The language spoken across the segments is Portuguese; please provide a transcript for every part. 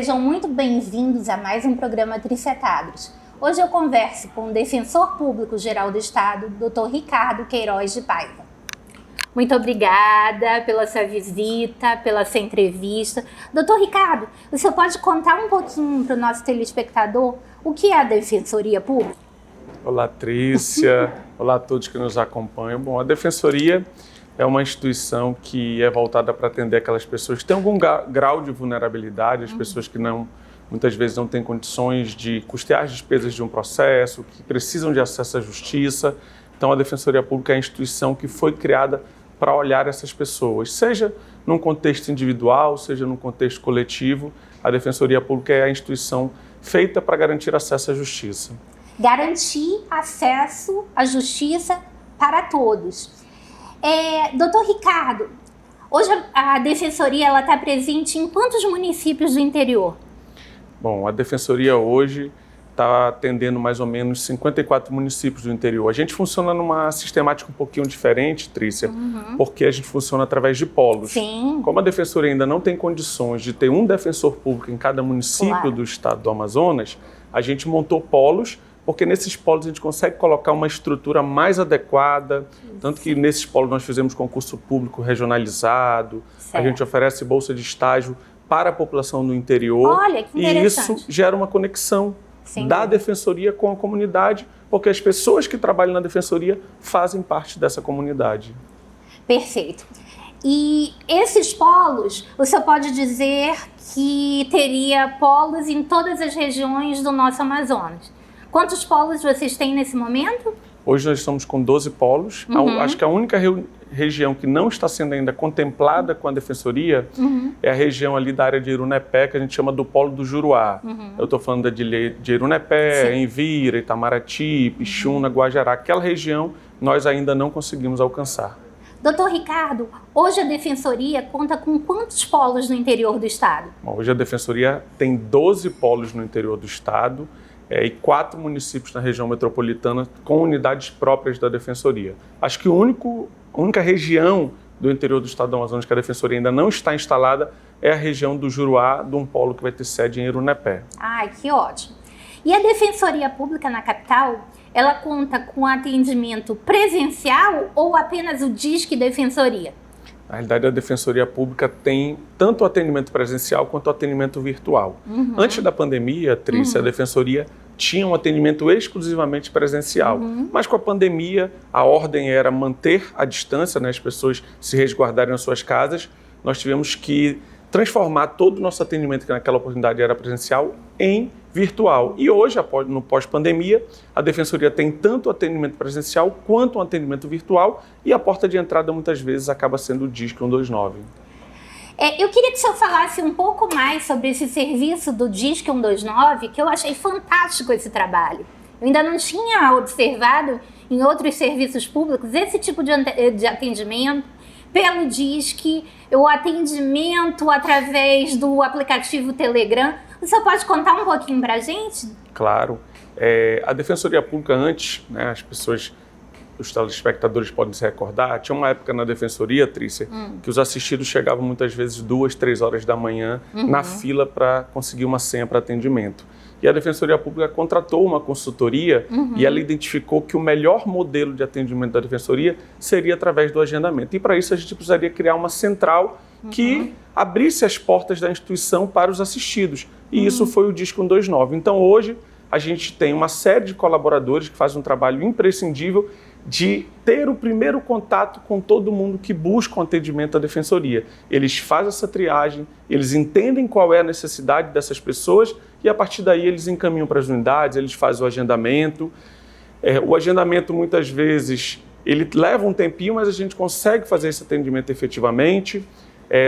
Sejam muito bem-vindos a mais um programa Tricetados. Hoje eu converso com o Defensor Público Geral do Estado, Dr. Ricardo Queiroz de Paiva. Muito obrigada pela sua visita, pela sua entrevista. Doutor Ricardo, o senhor pode contar um pouquinho para o nosso telespectador o que é a Defensoria Pública? Olá, Trícia. Olá a todos que nos acompanham. Bom, a Defensoria é uma instituição que é voltada para atender aquelas pessoas que têm algum grau de vulnerabilidade, as pessoas que muitas vezes não têm condições de custear as despesas de um processo, que precisam de acesso à justiça. Então, a Defensoria Pública é a instituição que foi criada para olhar essas pessoas, seja num contexto individual, seja num contexto coletivo. A Defensoria Pública é a instituição feita para garantir acesso à justiça. Garantir acesso à justiça para todos. Doutor Ricardo, hoje a Defensoria está presente em quantos municípios do interior? Bom, a Defensoria hoje está atendendo mais ou menos 54 municípios do interior. A gente funciona numa sistemática um pouquinho diferente, Trícia, porque a gente funciona através de polos. Sim. Como a Defensoria ainda não tem condições de ter um defensor público em cada município do estado do Amazonas, a gente montou polos, porque nesses polos a gente consegue colocar uma estrutura mais adequada, tanto que nesses polos nós fizemos concurso público regionalizado, a gente oferece bolsa de estágio para a população do interior. Olha, que interessante. E isso gera uma conexão da Defensoria com a comunidade, porque as pessoas que trabalham na Defensoria fazem parte dessa comunidade. Perfeito. E esses polos, o senhor pode dizer que teria polos em todas as regiões do nosso Amazonas. Quantos polos vocês têm nesse momento? Hoje nós estamos com 12 polos. Acho que a única região que não está sendo ainda contemplada com a Defensoria é a região ali da área de Irunepé, que a gente chama do Polo do Juruá. Eu estou falando de Irunepé, Envira, Itamaraty, Pixuna, Guajará. Aquela região nós ainda não conseguimos alcançar. Doutor Ricardo, hoje a Defensoria conta com quantos polos no interior do estado? Bom, hoje a Defensoria tem 12 polos no interior do estado, e 4 municípios na região metropolitana com unidades próprias da Defensoria. Acho que a única região do interior do estado do Amazonas que a Defensoria ainda não está instalada é a região do Juruá, de um polo que vai ter sede em Irunepé. Ai, que ótimo. E a Defensoria Pública na capital, ela conta com atendimento presencial ou apenas o Disque Defensoria? Na realidade, a Defensoria Pública tem tanto o atendimento presencial quanto o atendimento virtual. Antes da pandemia, Trícia, a Defensoria tinha um atendimento exclusivamente presencial. Mas com a pandemia, a ordem era manter a distância, né, as pessoas se resguardarem nas suas casas. Nós tivemos que transformar todo o nosso atendimento, que naquela oportunidade era presencial, em virtual. E hoje, no pós-pandemia, a Defensoria tem tanto o atendimento presencial quanto o atendimento virtual, e a porta de entrada muitas vezes acaba sendo o Disque 129. Eu queria que o senhor falasse um pouco mais sobre esse serviço do Disque 129, que eu achei fantástico esse trabalho. Eu ainda não tinha observado em outros serviços públicos esse tipo de atendimento pelo Disque, o atendimento através do aplicativo Telegram. O senhor pode contar um pouquinho para a gente? Claro. A Defensoria Pública antes, né, os telespectadores podem se recordar, tinha uma época na Defensoria, Trícia, que os assistidos chegavam muitas vezes 2, 3 horas da manhã na fila para conseguir uma senha para atendimento. E a Defensoria Pública contratou uma consultoria e ela identificou que o melhor modelo de atendimento da Defensoria seria através do agendamento. E para isso a gente precisaria criar uma central que abrisse as portas da instituição para os assistidos. E isso foi o Disque 129. Então hoje a gente tem uma série de colaboradores que fazem um trabalho imprescindível de ter o primeiro contato com todo mundo que busca um atendimento da Defensoria. Eles fazem essa triagem, eles entendem qual é a necessidade dessas pessoas e a partir daí eles encaminham para as unidades, eles fazem o agendamento. O agendamento muitas vezes ele leva um tempinho, mas a gente consegue fazer esse atendimento efetivamente.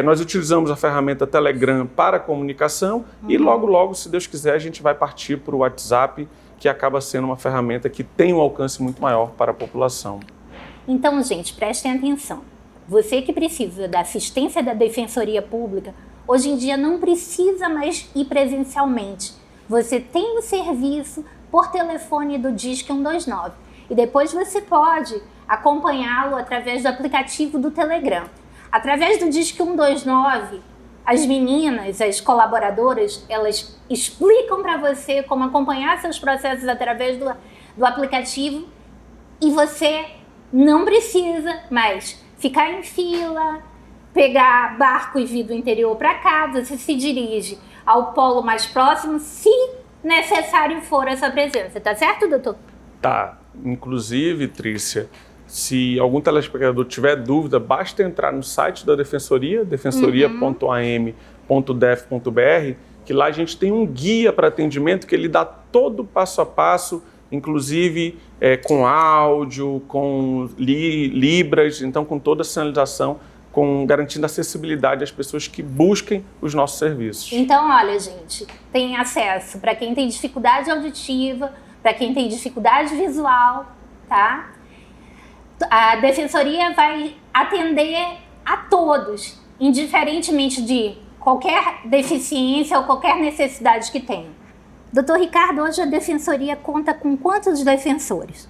Nós utilizamos a ferramenta Telegram para a comunicação e logo, se Deus quiser, a gente vai partir para o WhatsApp, que acaba sendo uma ferramenta que tem um alcance muito maior para a população. Então, gente, prestem atenção. Você que precisa da assistência da Defensoria Pública, hoje em dia não precisa mais ir presencialmente. Você tem o serviço por telefone do Disque 129 e depois você pode acompanhá-lo através do aplicativo do Telegram. Através do Disque 129, as meninas, as colaboradoras, elas explicam para você como acompanhar seus processos através do aplicativo e você não precisa mais ficar em fila, pegar barco e vir do interior para cá, você se dirige ao polo mais próximo, se necessário for essa presença. Tá certo, doutor? Tá. Inclusive, Trícia, se algum telespectador tiver dúvida, basta entrar no site da Defensoria, defensoria.am.def.br, que lá a gente tem um guia para atendimento que ele dá todo o passo a passo, inclusive com áudio, com libras, então com toda a sinalização, garantindo acessibilidade às pessoas que busquem os nossos serviços. Então, olha, gente, tem acesso para quem tem dificuldade auditiva, para quem tem dificuldade visual, tá? A Defensoria vai atender a todos, indiferentemente de qualquer deficiência ou qualquer necessidade que tenham. Doutor Ricardo, hoje a Defensoria conta com quantos defensores?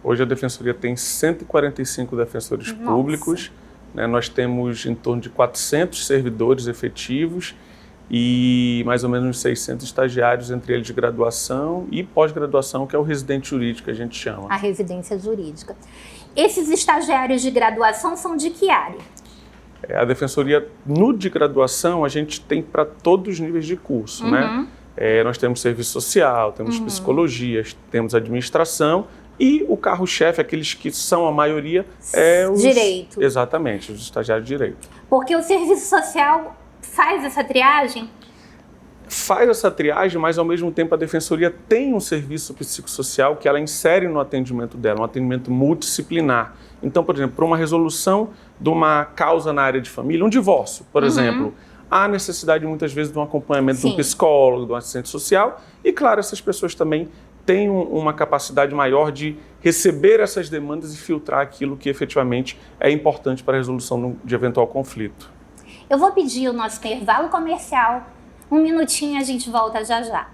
Hoje a Defensoria tem 145 defensores públicos, né? Nós temos em torno de 400 servidores efetivos e mais ou menos 600 estagiários, entre eles de graduação e pós-graduação, que é o residente jurídico que a gente chama. A residência jurídica. Esses estagiários de graduação são de que área? A Defensoria, no de graduação, a gente tem para todos os níveis de curso, né? Nós temos serviço social, temos psicologia, temos administração e o carro-chefe, aqueles que são a maioria, os... Direito. Exatamente, os estagiários de direito. Porque o serviço social faz essa triagem? Faz essa triagem, mas ao mesmo tempo a Defensoria tem um serviço psicossocial que ela insere no atendimento dela, um atendimento multidisciplinar. Então, por exemplo, para uma resolução de uma causa na área de família, um divórcio, por exemplo, há necessidade muitas vezes de um acompanhamento de um psicólogo, de um assistente social e, claro, essas pessoas também têm uma capacidade maior de receber essas demandas e filtrar aquilo que efetivamente é importante para a resolução de eventual conflito. Eu vou pedir o nosso intervalo comercial. Um minutinho e a gente volta já já.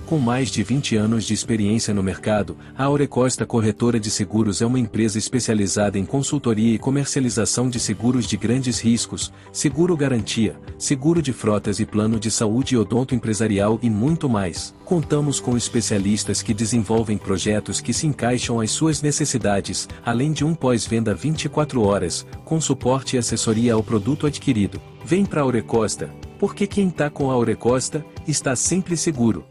Com mais de 20 anos de experiência no mercado, a Aurecosta Corretora de Seguros é uma empresa especializada em consultoria e comercialização de seguros de grandes riscos, seguro garantia, seguro de frotas e plano de saúde odonto empresarial e muito mais. Contamos com especialistas que desenvolvem projetos que se encaixam às suas necessidades, além de um pós-venda 24 horas, com suporte e assessoria ao produto adquirido. Vem para a Aurecosta, porque quem está com a Aurecosta, está sempre seguro.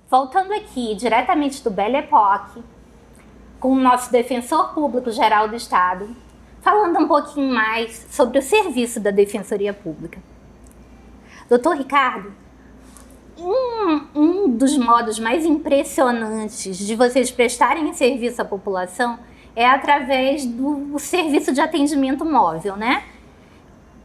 Voltando aqui, diretamente do Belle Époque, com o nosso defensor público geral do Estado, falando um pouquinho mais sobre o serviço da Defensoria Pública. Doutor Ricardo, um dos modos mais impressionantes de vocês prestarem serviço à população é através do serviço de atendimento móvel, né?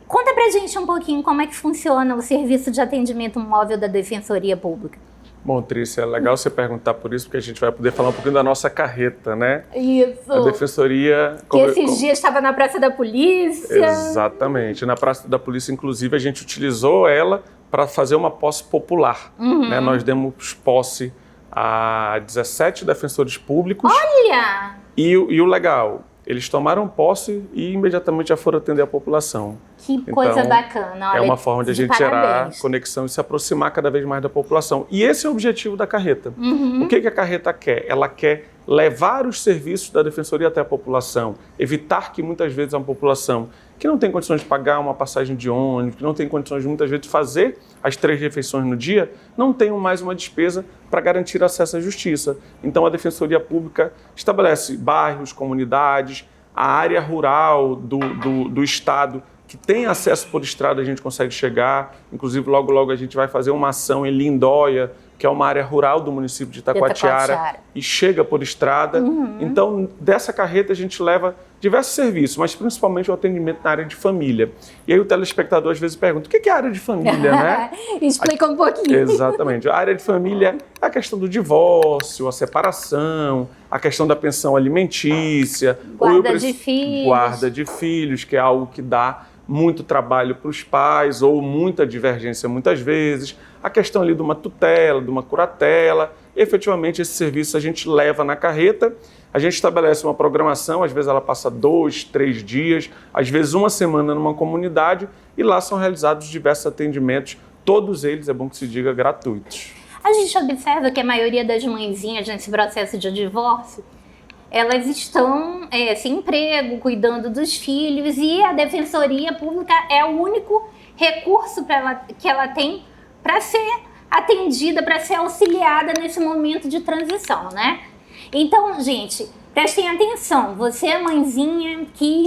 Conta pra gente um pouquinho como é que funciona o serviço de atendimento móvel da Defensoria Pública. Bom, Trícia, é legal você perguntar por isso, porque a gente vai poder falar um pouquinho da nossa carreta, né? Isso. A Defensoria... Que esses dias estava na Praça da Polícia. Exatamente. Na Praça da Polícia, inclusive, a gente utilizou ela para fazer uma posse popular. Né? Nós demos posse a 17 defensores públicos. Olha! E o legal, eles tomaram posse e imediatamente já foram atender a população. Que coisa bacana. Olha, é uma forma de a gente gerar parabéns. conexão e se aproximar cada vez mais da população. E esse é o objetivo da carreta. O que a carreta quer? Ela quer levar os serviços da Defensoria até a população, evitar que muitas vezes a população que não tem condições de pagar uma passagem de ônibus, que não tem condições de muitas vezes de fazer as 3 refeições no dia, não tenham mais uma despesa para garantir acesso à justiça. Então a Defensoria Pública estabelece bairros, comunidades, a área rural do estado que tem acesso por estrada, a gente consegue chegar. Inclusive, logo a gente vai fazer uma ação em Lindóia, que é uma área rural do município de Itacoatiara, e chega por estrada. Então, dessa carreta a gente leva diversos serviços, mas principalmente o atendimento na área de família. E aí o telespectador às vezes pergunta, o que é a área de família, né? Explica um pouquinho. Exatamente. A área de família é a questão do divórcio, a separação, a questão da pensão alimentícia. Guarda de filhos, que é algo que dá muito trabalho para os pais ou muita divergência muitas vezes, a questão ali de uma tutela, de uma curatela. Efetivamente, esse serviço a gente leva na carreta, a gente estabelece uma programação, às vezes ela passa 2, 3 dias, às vezes uma semana numa comunidade, e lá são realizados diversos atendimentos, todos eles, é bom que se diga, gratuitos. A gente observa que a maioria das mãezinhas nesse processo de divórcio, elas estão sem emprego, cuidando dos filhos, e a Defensoria Pública é o único recurso que ela tem para ser atendida, para ser auxiliada nesse momento de transição, né? Então, gente, prestem atenção, você é mãezinha que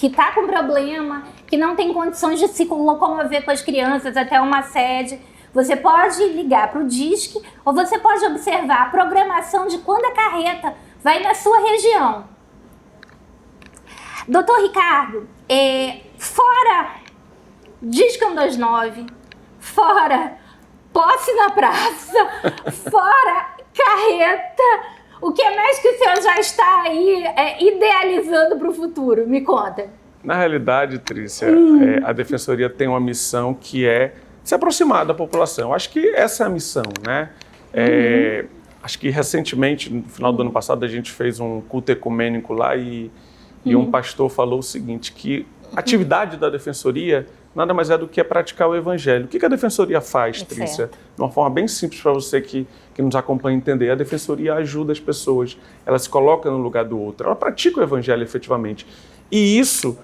está com problema, que não tem condições de se locomover com as crianças até uma sede, você pode ligar para o DISC ou você pode observar a programação de quando a carreta vai na sua região. Doutor Ricardo, fora DISC 129, fora posse na praça, fora carreta, o que mais que o senhor já está aí idealizando para o futuro? Me conta. Na realidade, Trícia, a Defensoria tem uma missão que é se aproximar da população. Acho que essa é a missão, né? Acho que recentemente, no final do ano passado, a gente fez um culto ecumênico lá e um pastor falou o seguinte, que a atividade da Defensoria nada mais é do que praticar o Evangelho. O que a Defensoria faz, Trícia? De uma forma bem simples para você que nos acompanha entender. A Defensoria ajuda as pessoas, ela se coloca no lugar do outro, ela pratica o Evangelho efetivamente. E isso,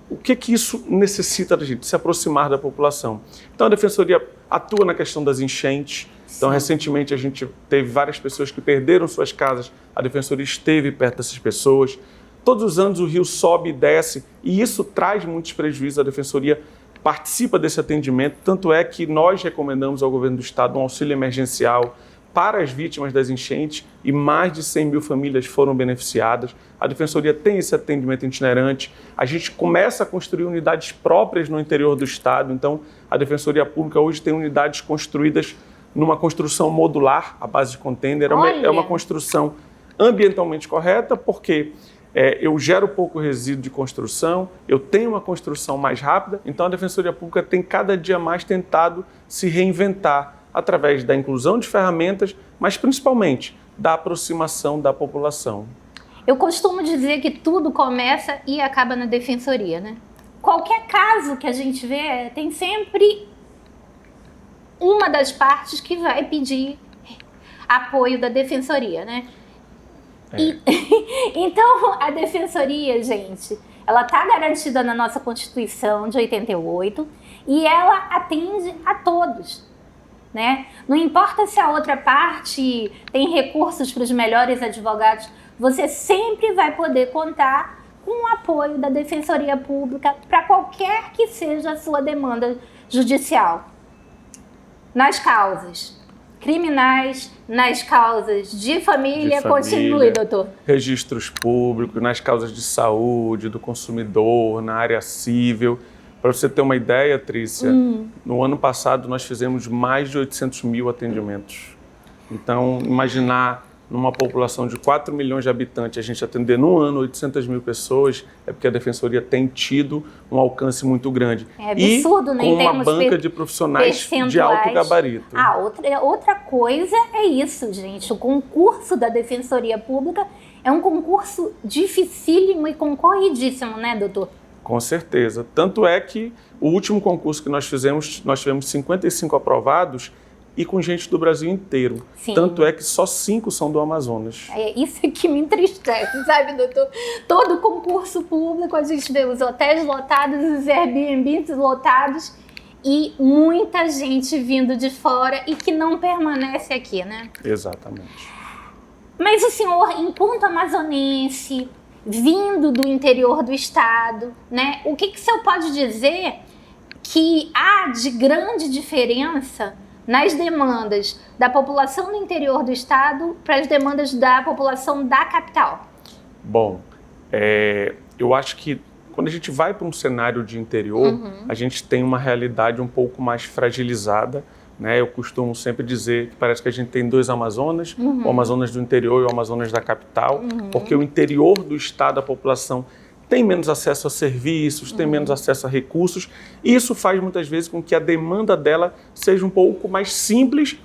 o que isso necessita da gente? Se aproximar da população. Então a Defensoria atua na questão das enchentes. Então, recentemente, a gente teve várias pessoas que perderam suas casas, a Defensoria esteve perto dessas pessoas. Todos os anos o rio sobe e desce, e isso traz muitos prejuízos. A Defensoria participa desse atendimento, tanto é que nós recomendamos ao governo do estado um auxílio emergencial para as vítimas das enchentes, e mais de 100 mil famílias foram beneficiadas. A Defensoria tem esse atendimento itinerante. A gente começa a construir unidades próprias no interior do estado, então a Defensoria Pública hoje tem unidades construídas numa construção modular, à base de container. É uma construção ambientalmente correta, porque eu gero pouco resíduo de construção, eu tenho uma construção mais rápida, então a Defensoria Pública tem cada dia mais tentado se reinventar através da inclusão de ferramentas, mas principalmente da aproximação da população. Eu costumo dizer que tudo começa e acaba na Defensoria, né? Qualquer caso que a gente vê, tem sempre uma das partes que vai pedir apoio da Defensoria, né? Então, a Defensoria, gente, ela está garantida na nossa Constituição de 88 e ela atende a todos, né? Não importa se a outra parte tem recursos para os melhores advogados, você sempre vai poder contar com o apoio da Defensoria Pública para qualquer que seja a sua demanda judicial. Nas causas criminais, nas causas de família, continue, doutor. Registros públicos, nas causas de saúde, do consumidor, na área civil. Para você ter uma ideia, Trícia, no ano passado nós fizemos mais de 800 mil atendimentos. Então, imaginar numa população de 4 milhões de habitantes, a gente atender num ano 800 mil pessoas, é porque a Defensoria tem tido um alcance muito grande. É absurdo, né? E com uma banca de profissionais de alto gabarito. Outra coisa é isso, gente. O concurso da Defensoria Pública é um concurso dificílimo e concorridíssimo, né, doutor? Com certeza. Tanto é que o último concurso que nós fizemos, nós tivemos 55 aprovados e com gente do Brasil inteiro. Sim. Tanto é que só 5 são do Amazonas. É isso que me entristece, sabe, doutor? Todo concurso público, a gente vê os hotéis lotados, os Airbnbs lotados e muita gente vindo de fora e que não permanece aqui, né? Exatamente. Mas o senhor, enquanto amazonense, vindo do interior do estado, né? O que o senhor pode dizer que há de grande diferença nas demandas da população do interior do estado para as demandas da população da capital? Bom, eu acho que quando a gente vai para um cenário de interior, a gente tem uma realidade um pouco mais fragilizada, né? Eu costumo sempre dizer que parece que a gente tem 2 Amazonas, o Amazonas do interior e o Amazonas da capital, porque o interior do estado, a população tem menos acesso a serviços, tem menos acesso a recursos, e isso faz muitas vezes com que a demanda dela seja um pouco mais simples,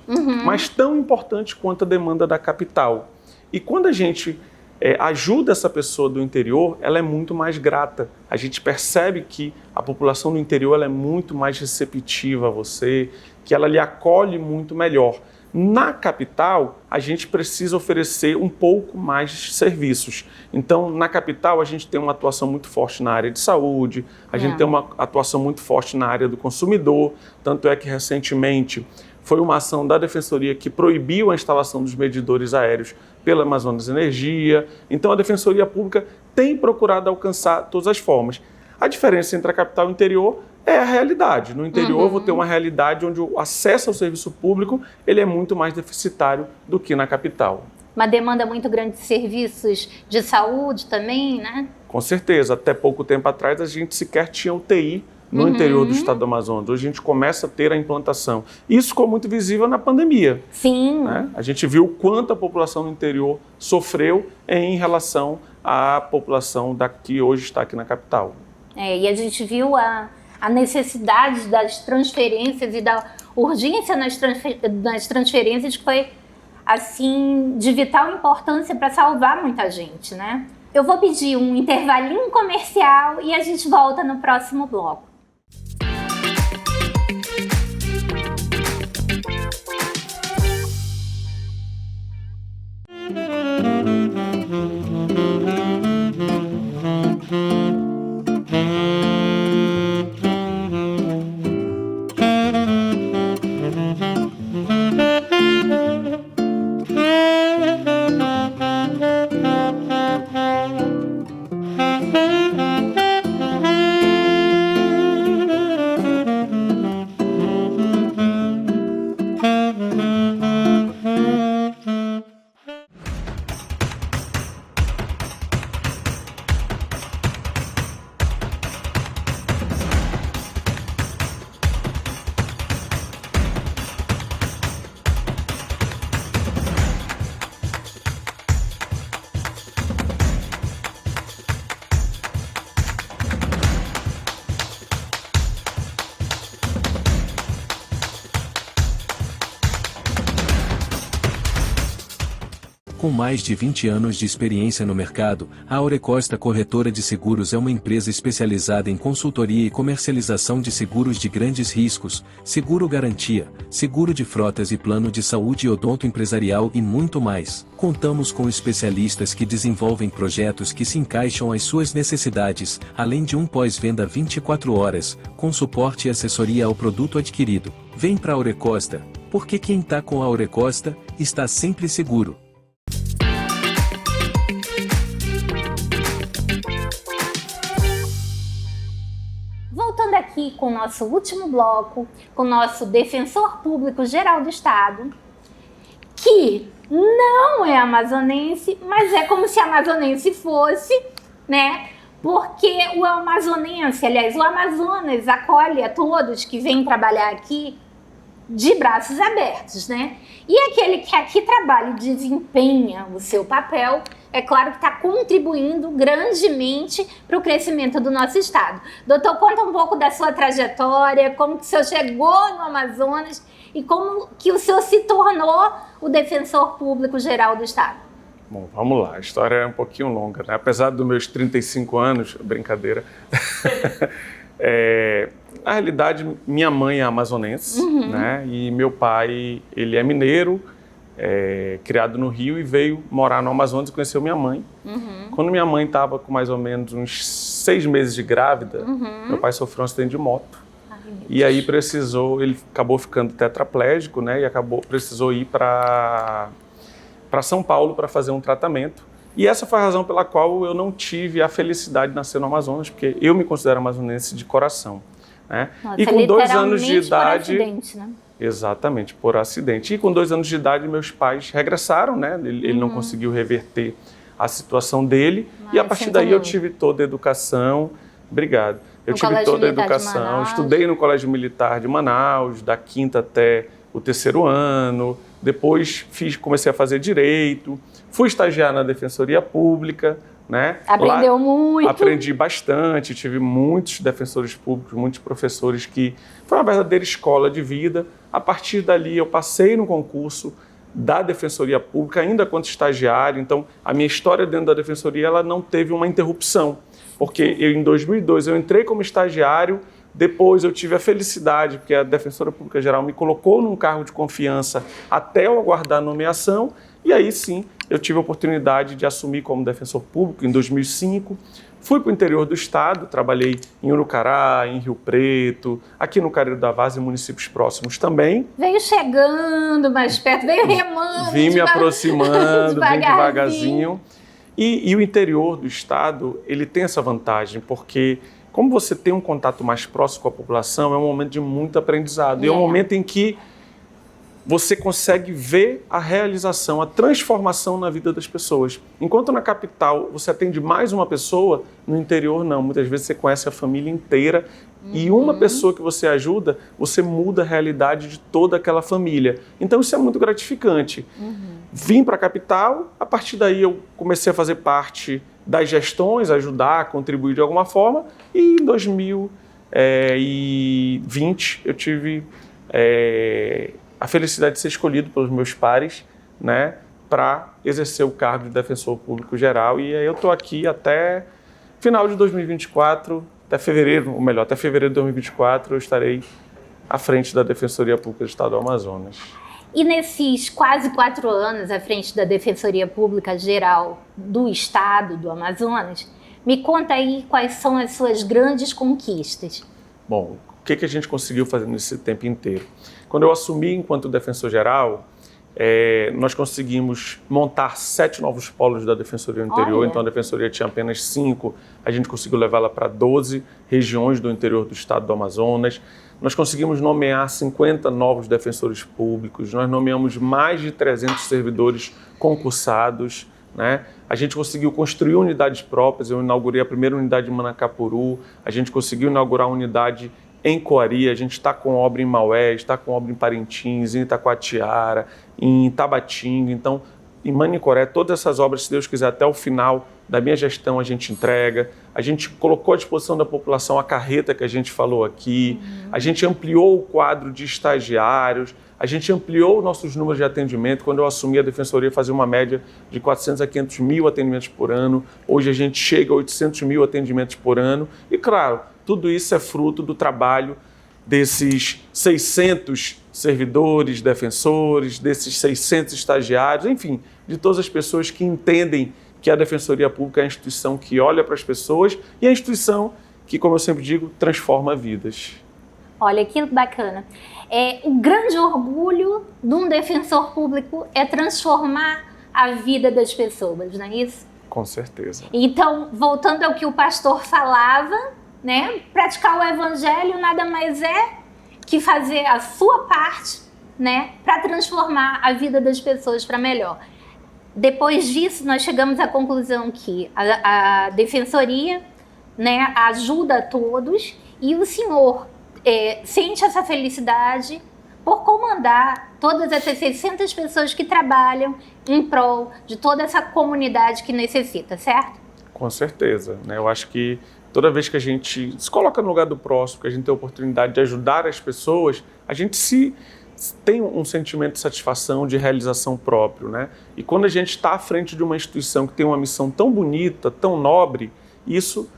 mas tão importante quanto a demanda da capital. E quando a gente ajuda essa pessoa do interior, ela é muito mais grata. A gente percebe que a população do interior ela é muito mais receptiva a você, que ela lhe acolhe muito melhor. Na capital, a gente precisa oferecer um pouco mais de serviços. Então, na capital, a gente tem uma atuação muito forte na área de saúde, a gente tem uma atuação muito forte na área do consumidor, tanto é que recentemente foi uma ação da Defensoria que proibiu a instalação dos medidores aéreos pela Amazonas Energia. Então, a Defensoria Pública tem procurado alcançar todas as formas. A diferença entre a capital e o interior é a realidade. No interior, eu vou ter uma realidade onde o acesso ao serviço público ele é muito mais deficitário do que na capital. Uma demanda muito grande de serviços de saúde também, né? Com certeza. Até pouco tempo atrás, a gente sequer tinha UTI no interior do estado do Amazonas. Hoje a gente começa a ter a implantação. Isso ficou muito visível na pandemia. Sim. Né? A gente viu o quanto a população do interior sofreu em relação à população que hoje está aqui na capital. E a gente viu a necessidade das transferências e da urgência nas transferências que foi, assim, de vital importância para salvar muita gente, né? Eu vou pedir um intervalinho comercial e a gente volta no próximo bloco. Com mais de 20 anos de experiência no mercado, a Aurecosta Corretora de Seguros é uma empresa especializada em consultoria e comercialização de seguros de grandes riscos, seguro garantia, seguro de frotas e plano de saúde odonto empresarial e muito mais. Contamos com especialistas que desenvolvem projetos que se encaixam às suas necessidades, além de um pós-venda 24 horas, com suporte e assessoria ao produto adquirido. Vem para a Aurecosta, porque quem está com a Aurecosta, está sempre seguro. Voltando aqui com o nosso último bloco, com o nosso Defensor Público Geral do Estado, que não é amazonense, mas é como se amazonense fosse, né? Porque o amazonense, aliás, o Amazonas acolhe a todos que vêm trabalhar aqui de braços abertos, né? E aquele que aqui trabalha e desempenha o seu papel, é claro que está contribuindo grandemente para o crescimento do nosso estado. Doutor, conta um pouco da sua trajetória, como que o senhor chegou no Amazonas e como que o senhor se tornou o Defensor Público Geral do Estado. Bom, vamos lá, a história é um pouquinho longa, né? Apesar dos meus 35 anos, brincadeira, na realidade, minha mãe é amazonense, né? E meu pai, ele é mineiro, criado no Rio e veio morar no Amazonas e conheceu minha mãe. Quando minha mãe estava com mais ou menos uns 6 meses de grávida, meu pai sofreu um acidente de moto. E aí ele acabou ficando tetraplégico, né? E precisou ir para São Paulo para fazer um tratamento. E essa foi a razão pela qual eu não tive a felicidade de nascer no Amazonas, porque eu me considero amazonense de coração, né? Nossa, e com 2 anos de idade... Por acidente, né? Exatamente, por acidente. E com 2 anos de idade, meus pais regressaram, né? Ele não conseguiu reverter a situação dele. E a partir daí eu tive toda a educação. Obrigado. Eu tive toda a educação. Estudei no Colégio Militar de Manaus, da 5ª até o 3º ano. Depois comecei a fazer direito. Fui estagiar na Defensoria Pública, né? Aprendeu muito. Aprendi bastante, tive muitos defensores públicos, muitos professores que foi uma verdadeira escola de vida. A partir dali eu passei no concurso da Defensoria Pública, ainda quanto estagiário. Então, a minha história dentro da Defensoria ela não teve uma interrupção, porque em 2002 eu entrei como estagiário, depois eu tive a felicidade, porque a Defensora Pública Geral me colocou num cargo de confiança até eu aguardar a nomeação, e aí sim eu tive a oportunidade de assumir como defensor público em 2005. Fui para o interior do estado, trabalhei em Urucará, em Rio Preto, aqui no Careiro da Várzea e municípios próximos também. Veio chegando mais perto, veio remando. Vim me aproximando, vim devagarzinho. E o interior do estado, ele tem essa vantagem, porque como você tem um contato mais próximo com a população, é um momento de muito aprendizado. E é um momento em que você consegue ver a realização, a transformação na vida das pessoas. Enquanto na capital você atende mais uma pessoa, no interior não. Muitas vezes você conhece a família inteira e uma pessoa que você ajuda, você muda a realidade de toda aquela família. Então isso é muito gratificante. Vim para a capital, a partir daí eu comecei a fazer parte das gestões, ajudar, contribuir de alguma forma, e em 2020 eu tive a felicidade de ser escolhido pelos meus pares, né, para exercer o cargo de defensor público geral, e aí eu estou aqui até final de 2024, até fevereiro de 2024 eu estarei à frente da Defensoria Pública do Estado do Amazonas. E nesses quase 4 anos à frente da Defensoria Pública Geral do Estado do Amazonas, me conta aí quais são as suas grandes conquistas. Bom, o que a gente conseguiu fazer nesse tempo inteiro? Quando eu assumi enquanto defensor geral, nós conseguimos montar 7 novos polos da Defensoria no interior. Olha. Então a Defensoria tinha apenas 5, a gente conseguiu levá-la para 12 regiões do interior do estado do Amazonas. Nós conseguimos nomear 50 novos defensores públicos, nós nomeamos mais de 300 servidores concursados, né? A gente conseguiu construir unidades próprias, eu inaugurei a primeira unidade em Manacapuru, a gente conseguiu inaugurar a unidade em Coari, a gente está com obra em Maués, está com obra em Parintins, em Itacoatiara, em Tabatinga. Então, em Manicoré, todas essas obras, se Deus quiser, até o final da minha gestão a gente entrega. A gente colocou à disposição da população a carreta que a gente falou aqui, a gente ampliou o quadro de estagiários, a gente ampliou nossos números de atendimento. Quando eu assumi a Defensoria, fazia uma média de 400 a 500 mil atendimentos por ano. Hoje a gente chega a 800 mil atendimentos por ano. E, claro, tudo isso é fruto do trabalho desses 600 servidores, defensores, desses 600 estagiários, enfim, de todas as pessoas que entendem que a Defensoria Pública é a instituição que olha para as pessoas e a instituição que, como eu sempre digo, transforma vidas. Olha, que bacana. O grande orgulho de um defensor público é transformar a vida das pessoas, não é isso? Com certeza. Então, voltando ao que o pastor falava, né, praticar o evangelho nada mais é que fazer a sua parte, né, para transformar a vida das pessoas para melhor. Depois disso, nós chegamos à conclusão que a Defensoria, né, ajuda a todos e o senhor sente essa felicidade por comandar todas essas 600 pessoas que trabalham em prol de toda essa comunidade que necessita, certo? Com certeza, né? Eu acho que toda vez que a gente se coloca no lugar do próximo, que a gente tem a oportunidade de ajudar as pessoas, a gente se tem um sentimento de satisfação, de realização próprio, né? E quando a gente está à frente de uma instituição que tem uma missão tão bonita, tão nobre, isso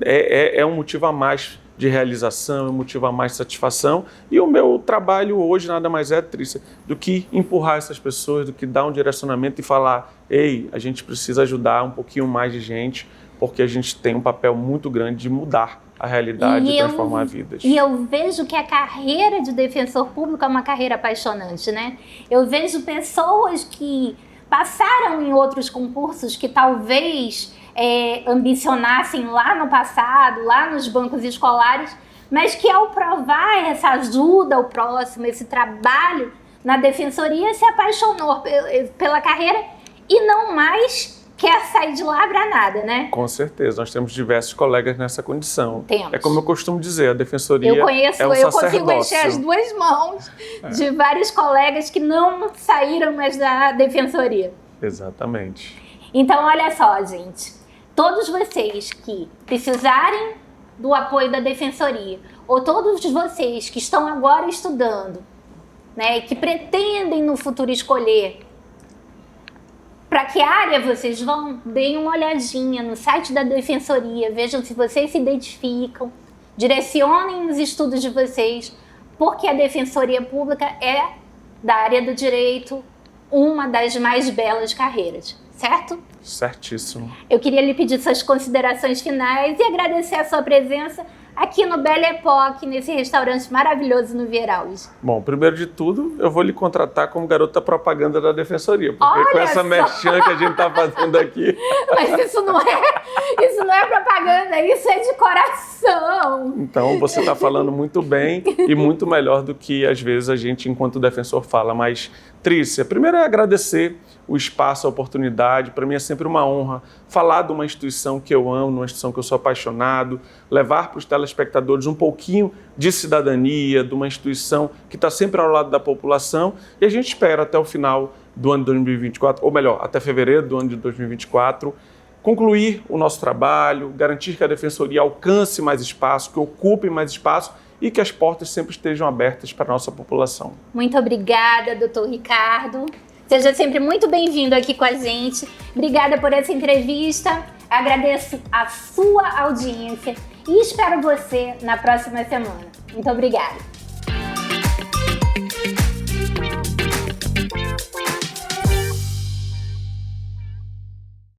é um motivo a mais de realização, é um motivo a mais de satisfação. E o meu trabalho hoje nada mais é, Trícia, do que empurrar essas pessoas, do que dar um direcionamento e falar: ei, a gente precisa ajudar um pouquinho mais de gente, porque a gente tem um papel muito grande de mudar a realidade e transformar vidas. E eu vejo que a carreira de defensor público é uma carreira apaixonante, né? Eu vejo pessoas que passaram em outros concursos que talvez ambicionassem lá no passado, lá nos bancos escolares, mas que ao provar essa ajuda ao próximo, esse trabalho na defensoria, se apaixonou pela carreira e não mais quer sair de lá para nada, né? Com certeza, nós temos diversos colegas nessa condição. Temos. É como eu costumo dizer, a defensoria é um sacerdócio. Eu consigo encher as duas mãos de vários colegas que não saíram mais da defensoria. Exatamente. Então, olha só, gente. Todos vocês que precisarem do apoio da defensoria, ou todos vocês que estão agora estudando, né, e que pretendem no futuro escolher para que área vocês vão, deem uma olhadinha no site da defensoria, vejam se vocês se identificam, direcionem os estudos de vocês, porque a defensoria pública é, da área do direito, uma das mais belas carreiras, certo? Certíssimo. Eu queria lhe pedir suas considerações finais e agradecer a sua presença aqui no Belle Époque, nesse restaurante maravilhoso no Vieralves. Bom, primeiro de tudo, eu vou lhe contratar como garota propaganda da defensoria, porque olha com essa só. merchan que a gente está fazendo aqui... Mas isso não é propaganda, isso é de coração. Então, você está falando muito bem e muito melhor do que, às vezes, a gente, enquanto defensor, fala. Mas, Trícia, primeiro é agradecer o espaço, a oportunidade. Para mim é sempre uma honra falar de uma instituição que eu amo, uma instituição que eu sou apaixonado, levar para os telespectadores um pouquinho de cidadania, de uma instituição que está sempre ao lado da população. E a gente espera até o final do ano de 2024, ou melhor, até fevereiro do ano de 2024, concluir o nosso trabalho, garantir que a defensoria alcance mais espaço, que ocupe mais espaço e que as portas sempre estejam abertas para a nossa população. Muito obrigada, doutor Ricardo. Seja sempre muito bem-vindo aqui com a gente. Obrigada por essa entrevista. Agradeço a sua audiência e espero você na próxima semana. Muito obrigada.